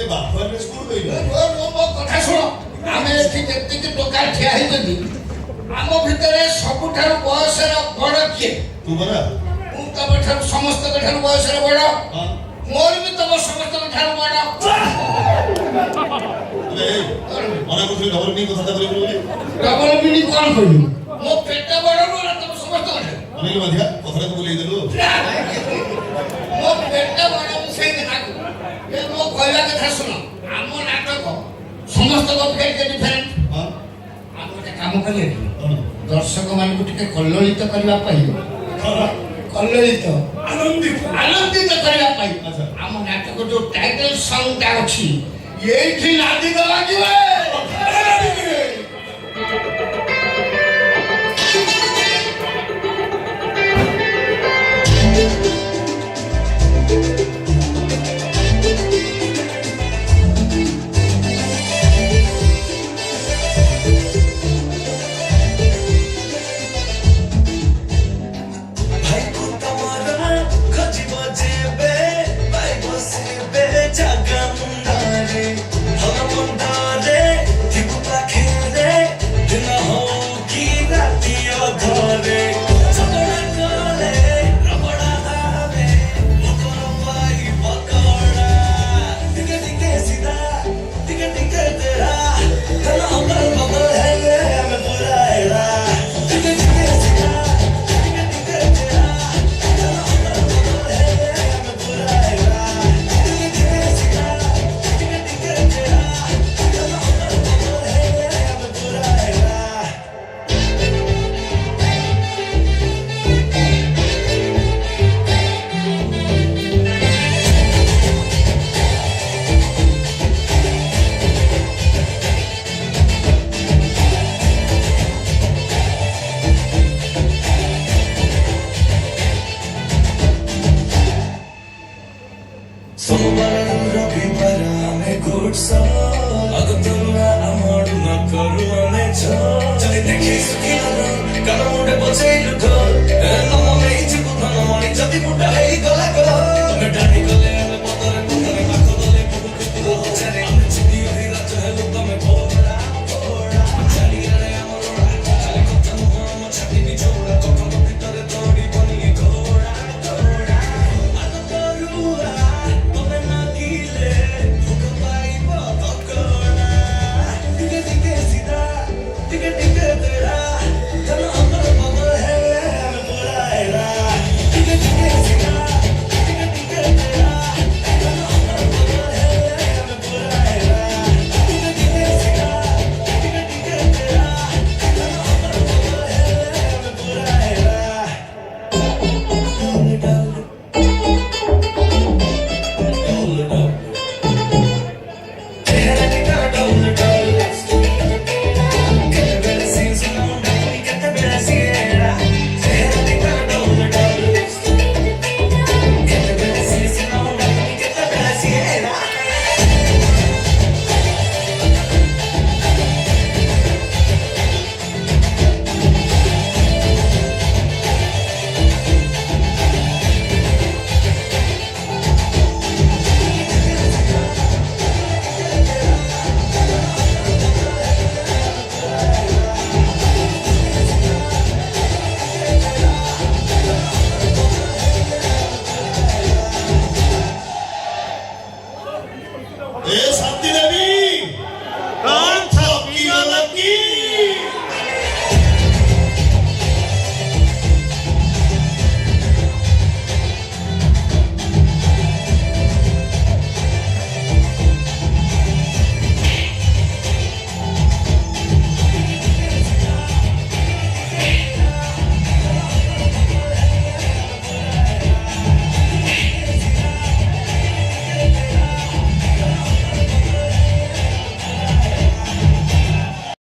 ବାପାରେ school କହିଲ ମୋ କଥା ଶୁଣ ଆମେ ଏଠି ଯେତିକି ଟୋକା ଠିଆ ହେଇଛନ୍ତି ଆମ ଭିତରେ ସବୁଠାରୁ ବୟସର ବଡ କିଏ ତୁ ବରା ମୁଁ ତମ ଠାରୁ ସମସ୍ତଙ୍କ ଠାରୁ ବୟସରେ ବଡ ମୋର ବି ତମ ସମସ୍ତଙ୍କ ଠାରୁ ବଡ ମନା କରୁଥିଲି ଡବଲ ମିନିଂ କଥାଟା କହିବୁ ବୋଲି ଡବଲ ମିନିଂ କଣ କହିବି ମୋ ପେଟ ବଡ ନୁହଁ ନା ତମ ସମସ୍ତଙ୍କ ଠାରୁ ଅନେକ ମଧ୍ୟ କଥାଟାକୁ ବୁଲେଇ ଦେଲୁ ମୋ ପେଟ ବଡ ମୁଁ ସେଇ କଥାକୁ ଏ ମୋ କହିବା କଥା ଶୁଣ ଆମ ନାଟକ ସମସ୍ତଙ୍କ ଅପେକ୍ଷା ଡିଫରେଣ୍ଟ ଆମେ ଗୋଟେ କାମ କରିବା କି ଦର୍ଶକ ମାନଙ୍କୁ ଟିକେ କଲ୍ଲୋଳିତ କରିବା ପାଇଁ କଲ୍ଲୋଳିତ ଆନନ୍ଦିତ କରିବା ପାଇଁ ଆମ ନାଟକ ଯୋଉ ଟାଇଟଲ ସଙ୍ଗଟା ଅଛି ଏଇଠି ନାଦି ଦେବା ଯିବେ Hey,